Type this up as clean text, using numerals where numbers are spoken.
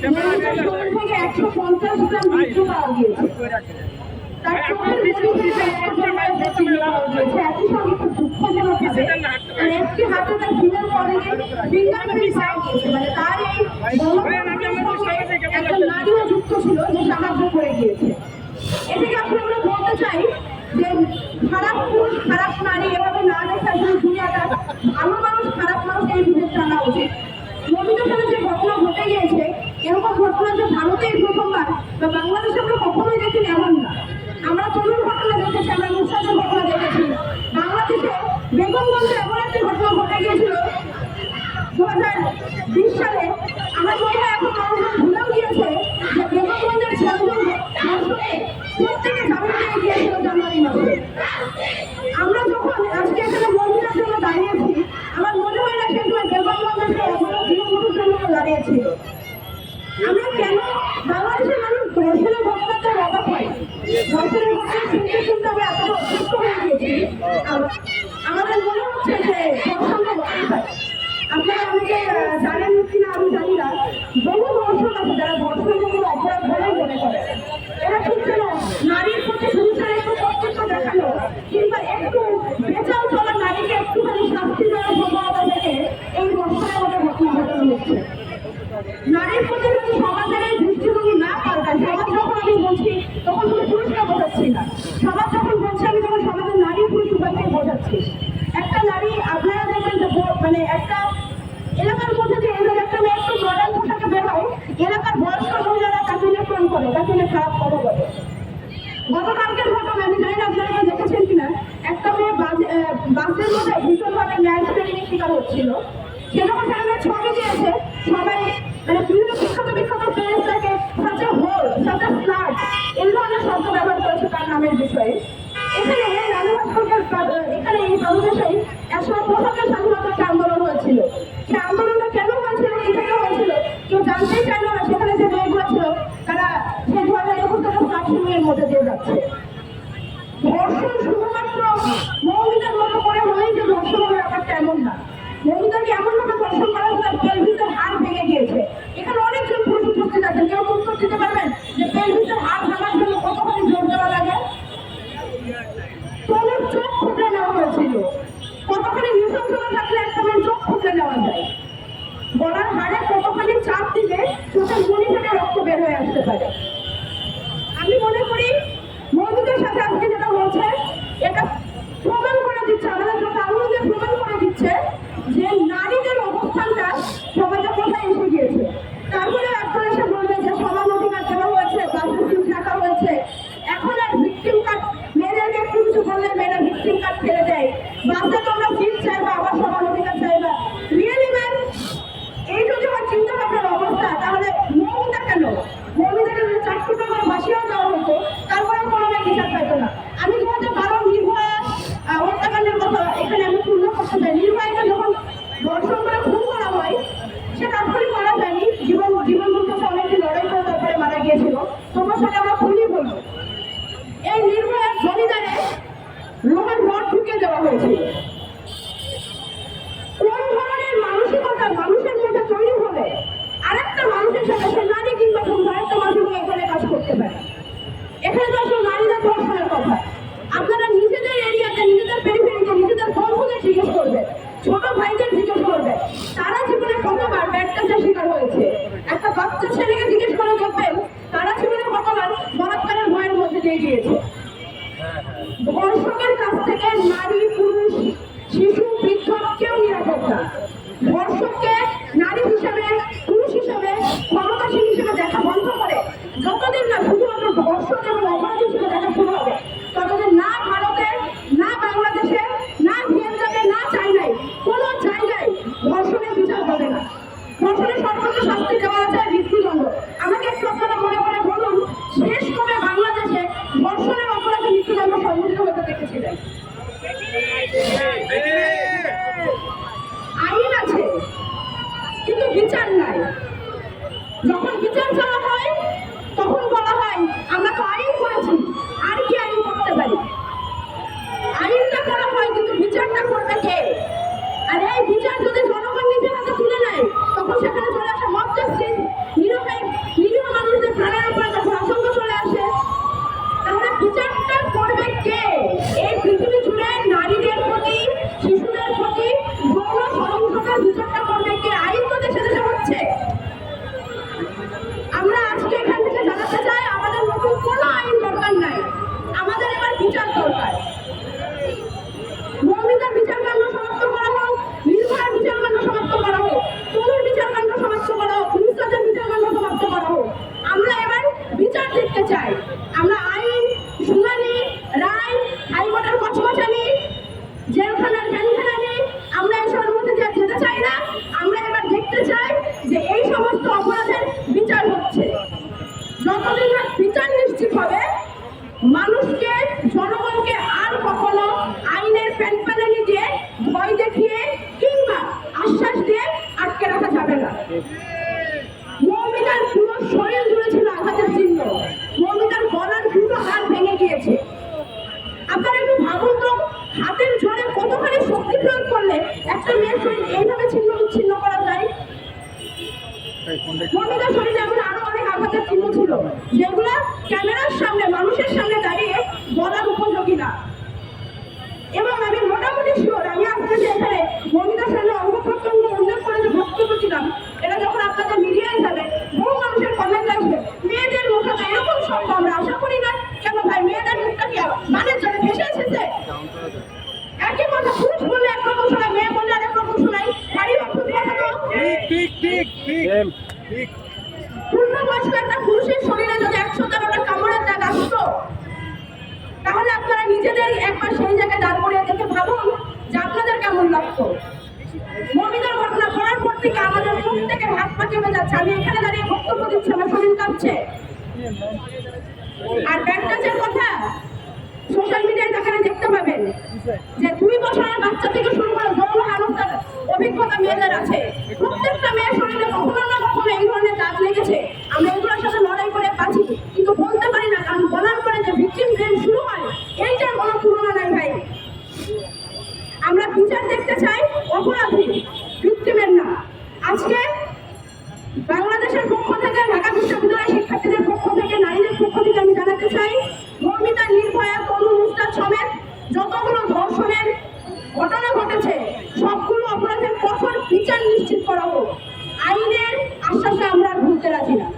থেকে 150 গ্রাম মৃত্যু পাওয়া গিয়েছে। তার চোখের একই সঙ্গে খুব দুঃখজনক ভাবে একটি হাতে তার ফিঙ্গার পরে ফিঙ্গারপ্রিন্ট পাওয়া গিয়েছে। মানে তার এই একটা নারীও যুক্ত ছিল যে সাহায্য করে গিয়েছে। এটাকে আমরা বলতে চাই যে খারাপ পুরুষ খারাপ নারী এভাবে না দেখে আসলে দুনিয়াটা ভালো মানুষ খারাপ মানুষ এই বিভেদ জানা উচিত। নবীদের সাথে যে ঘটনা ঘটে গিয়েছে এরকম ঘটনা যে ভারতেই প্রথমবার বা বাংলাদেশে আমরা কখনোই দেখিনি এমন না। আমরা তরুণ ঘটনা দেখেছি, আমরা মুসাদের ঘটনা দেখেছি। বাংলাদেশে বেগমগঞ্জে এমন একটি ঘটনা ঘটে গিয়েছিল 2020 সালে। আমার মনে হয় এখন মানুষজন ভুলেও গিয়েছে যে বেগমগঞ্জের 6 জন প্রত্যেকে জামিন পেয়ে গিয়েছিল জানুয়ারি মাসে। আমরা যখন আজকে এখানে মহিলার জন্য দাঁড়িয়েছি আমার মনে হয় না সে সময় বেগমগঞ্জের গৃহবধূর জন্য দাঁড়িয়েছিল। আমরা কেন বাংলাদেশের মানুষ ধর্ষণের ঘটনাটা অবাক হয়, ধর্ষণের ঘটনা শুনতে শুনতে আমরা এতটা অসুস্থ হয়ে গিয়েছি। আমাদের মনে হচ্ছে যে ধর্ষণটা হতেই পারে। আপনারা অনেকে জানেন কিনা আমি জানি না, বহু ধর্ষণ আছে যারা ধর্ষণকে কোনো অপরাধ বলে মনে করে। এরা ঠিক যেন নারীর প্রতি হিংসার একটু কর্তব্য দেখানো কিংবা একটু বেচাল চলা নারীকে একটুখানি শাস্তি দেওয়ার প্রবণতা থেকে এই ধর্ষণের মধ্যে ঘটনা ঘটানো হচ্ছে। নারীর প্রতি যদি সমাজের এই দৃষ্টিভঙ্গি না পাল্টায়, সমাজ যখন আমি বলছি তখন শুধু পুরুষকে বোঝাচ্ছি না, সমাজ যখন বলছি আমি তখন সমাজের নারী পুরুষ উভয়কে বোঝাচ্ছি। একটা নারী আপনারা দেখবেন যে মানে একটা এলাকার মধ্যে যে একটা মেয়ে একটু মডার্ন পোশাকে বের হয়, এলাকার বয়স্ক মহিলারা তাকে নিয়ে ফোন করে, তাকে নিয়ে খারাপ কথা বলে। গতকালকের ঘটনা আমি জানি না আপনারা দেখেছেন কিনা, একটা মেয়ে বাসের মধ্যে ভীষণভাবে ম্যাচ ট্রেনিং শিকার হচ্ছিল। সে যখন সেখানে ছবি দিয়েছে সবাই মানে বিভিন্ন বিখ্যাত প্লেসটাকে সাথে হোল সাথে ফ্লাড এই ধরনের শব্দ ব্যবহার করেছে তার নামের বিষয়ে। এখানে এখানে এই বাংলাদেশেই একসময় পোশাকের স্বাধীনতার আন্দোলন হয়েছিল। সে আন্দোলনটা কেন হয়েছিল, কি থেকে হয়েছিল কেউ জানতেই চাইল না। সেখানে যে মেয়েগুলো ছিল তারা সে 2021 থেকে ফ্লাটিংয়ের মধ্যে দিয়ে যাচ্ছে। ধর্ষণ শুধুমাত্র মহিলাদের মতো করে হলেই যে ধর্ষণ হবে ব্যাপারটা এমন না। মহিলাকে এমন ভাবে ধর্ষণ করা হলে পেলভিসের হাড় ভেঙে গিয়েছে। এখানে অনেকজন পুরুষ উপস্থিত আছেন, কেউ উত্তর দিতে পারবেন যে পেলভিসের হাড় ভাঙার জন্য কতখানি জোর দেওয়া লাগে? তনুর চোখ খুঁজে নেওয়া হয়েছিল। কতখানি নৃশংসতা থাকলে একটা মেয়ের চোখ খুঁজে নেওয়া যায়? গলার হাড়ে কতখানি চাপ দিলে চোখের মনি থেকে রক্ত বের হয়ে আসতে পারে? আমি মনে করি মহিলাদের সাথে আজকে যেটা হচ্ছে এটা প্রমাণ করে দিচ্ছে, আমাদের জন্য আন্দোলনে প্রমাণ করে দিচ্ছে যে নারীদের অবস্থানটা সমাজে কোথায় এসে গিয়েছে। তারপরে আপনারা এসে বলবে যে সমান অধিকার দেওয়া হয়েছে, বাস্তব রাখা হয়েছে, এখন আর ভিকটিম কার্ড মেয়েদেরকে একটু কিছু বললে মেয়েরা ভিকটিম কার্ড ফেলে দেয়। বাচ্চা তোমরা জিত চাইবা, আবার সমান অধিকার চাইবা। রিয়েলি ম্যান, এই যদি আমার চিন্তা ভাবনার অবস্থা তাহলে মহিলা কেন? মহিলাদের 4 ফুট করে বাসিয়েও দেওয়া হতো, তারপরে কোনো বিচার পাইতো না। আমি 2012 নির্ভয়া হত্যাকাণ্ডের কথা এখানে আমি পূর্ণ করতে চাই। নির্ভয়াকে যখন ধর্ষণ করে খুন করা হয় সে তারপরে মারা যায়নি, জীবন মুক্ত অনেকটি লড়াই করে তারপরে মারা গিয়েছিল। তোমার সাথে আমরা খুনই বলবো। এই নির্ভয়ার জমিদারে লোহার রড ঢুকিয়ে দেওয়া হয়েছিল। কোন ধরনের মানসিকতা মানুষের মধ্যে তৈরি হলে আরেকটা মানুষের সাথে সে নারী কিংবা আরেকটা মানুষের এখানে কাজ করতে পারে? এখানে তো আসলে নারীদের ধর্ষণের কথা। আপনারা নিজেদের এরিয়াতে, নিজেদের পেরিফেরিতে, নিজেদের বন্ধুদের জিজ্ঞেস করবেন, ছোট ভাইদের জিজ্ঞেস করবেন, তারা জীবনে কতবার ব্যাটটাচের শিকার হয়েছে। একটা বাচ্চা ছেলেকে জিজ্ঞেস করে দেখবেন তারা জীবনে কতবার বলাৎকারের ভয়ের মধ্যে দিয়ে গিয়েছে। ধর্ষকের কাছ থেকে নারী, পুরুষ, শিশু, বৃদ্ধ কেউ নিরাপদ না। ধর্ষককে নারী হিসেবে, পুরুষ হিসেবে, ক্ষমতাসীন হিসেবে দেখা বন্ধ করে যতদিন না শুধুমাত্র ধর্ষক এবং অপরাধ হিসেবে দেখা শুরু হবে ততদিন না ভারতে, না বাংলাদেশে, না ভিয়েতনামে, না চাইনায় কোনো জায়গায় ধর্ষণের বিচার হবে না। ধর্ষণের সর্বোচ্চ শাস্তি দেওয়া আছে মৃত্যুদণ্ড। আমাকে একটু আপনারা মনে করে বলুন শেষ কবে বাংলাদেশে ধর্ষণের অপরাধে মৃত্যুদণ্ড সম্মুখীন হতে দেখেছিলেন? আইন আছে কিন্তু বিচার নাই। যখন বিচার চাওয়া হয় তখন বলা হয় আমরা তো আইন করেছি, আর কি আইন করতে পারি? আইনটা করা হয় কিন্তু বিচারটা করবে কে? আর এই বিচার যদি জনগণ নিজের হাতে তুলে নেয় তখন সেখানে চলে আসে মব জাস্টিস, নিরপেক্ষ যতদিন না বিচার নিশ্চিত হবে, মানুষকে, জনগণকে আর কখনো আইনের প্যানপ্যানানি দিয়ে, ভয় দেখিয়ে কিংবা আশ্বাস দিয়ে আটকে রাখা যাবে না। মৌমিতার পুরো শরীর জুড়ে ছিল আঘাতের চিহ্ন। মৌমিতার গলার দুটো হাত ভেঙে গিয়েছে। আপনারা একটু ভাবুন তো, হাতের জোরে কতখানি শক্তি প্রয়োগ করলে একটা মেয়ের শরীর এইভাবে ছিন্ন বিচ্ছিন্ন করা যায়। মৌমিতার শরীরে এমন আরো অনেক আঘাতের চিহ্ন ছিল, যেগুলো ক্যামেরার সামনে, মানুষের সামনে দাঁড়িয়ে বলার উপযোগী না। এবং আমি মোটামুটি শিওর, আমি আপনাদের এখানে মৌমিতার সামনে অঙ্গ প্রত্যঙ্গ উল্লেখ করে যে বক্তব্য দিলাম, এটা যখন আপনাদের মিডিয়ায় যাবে, বহু মানুষের কমেন্ট আসবে, মেয়েদের মুখে তো এরকম শব্দ আমরা আশা করি না। কেন ভাই, মেয়েদের মুখটা কি মানের জন্য ভেসে এসেছে? একই কথা, পুরুষ বললে একরকম শোনায়, মেয়ে বললে আরেক রকম শোনায়। গাড়ি অক্ষত কথা তো পূর্ণবয়স্ক একটা পুরুষের শরীরে যদি 113টা কামড়ের দাগ আসতো, তাহলে আপনারা নিজেদের একবার সেই জায়গায় দাঁড় করিয়ে দেখে ভাবুন যে আপনাদের কেমন লাগতো। মৌমিতার ঘটনা করার পর থেকে আমাদের প্রত্যেকের হাত পা কেঁপে যাচ্ছে। আমি এখানে দাঁড়িয়ে বক্তব্য দিচ্ছি, আমার শরীর কাঁপছে। আর ব্যাকটাচের কথা সোশ্যাল মিডিয়ায় দেখানে দেখতে পাবেন যে 2 বছরের বাচ্চা থেকে শুরু করে যৌন হেনস্থার অভিজ্ঞতা মেয়েদের আছে। প্রত্যেকটা মেয়ের শরীরে কখনো না কখনো এই ধরনের দাগ লেগেছে। আমরা এগুলোর সাথে লড়াই করে বাঁচি, কিন্তু বলতে পারি না, কারণ বলার পরে যে ভিকটিম ব্লেম শুরু হয়, এইটার কোনো তুলনা নাই ভাই। আমরা বিচার দেখতে চাই অপরাধী, ভিকটিমের না। আজকে বাংলাদেশের পক্ষ থেকে, ঢাকা বিশ্ববিদ্যালয়ের শিক্ষার্থীদের পক্ষ থেকে, নারীদের পক্ষ থেকে আমি জানাতে চাই, মৌমিতা, নির্ভয়া, তনু, নুসরাত সমেত যতগুলো ধর্ষণের ঘটনা ঘটেছে, সবগুলো অপরাধের কঠোর বিচার নিশ্চিত করা হোক। আইনের আশ্বাসে আমরা আর ভুলতে রাজি না।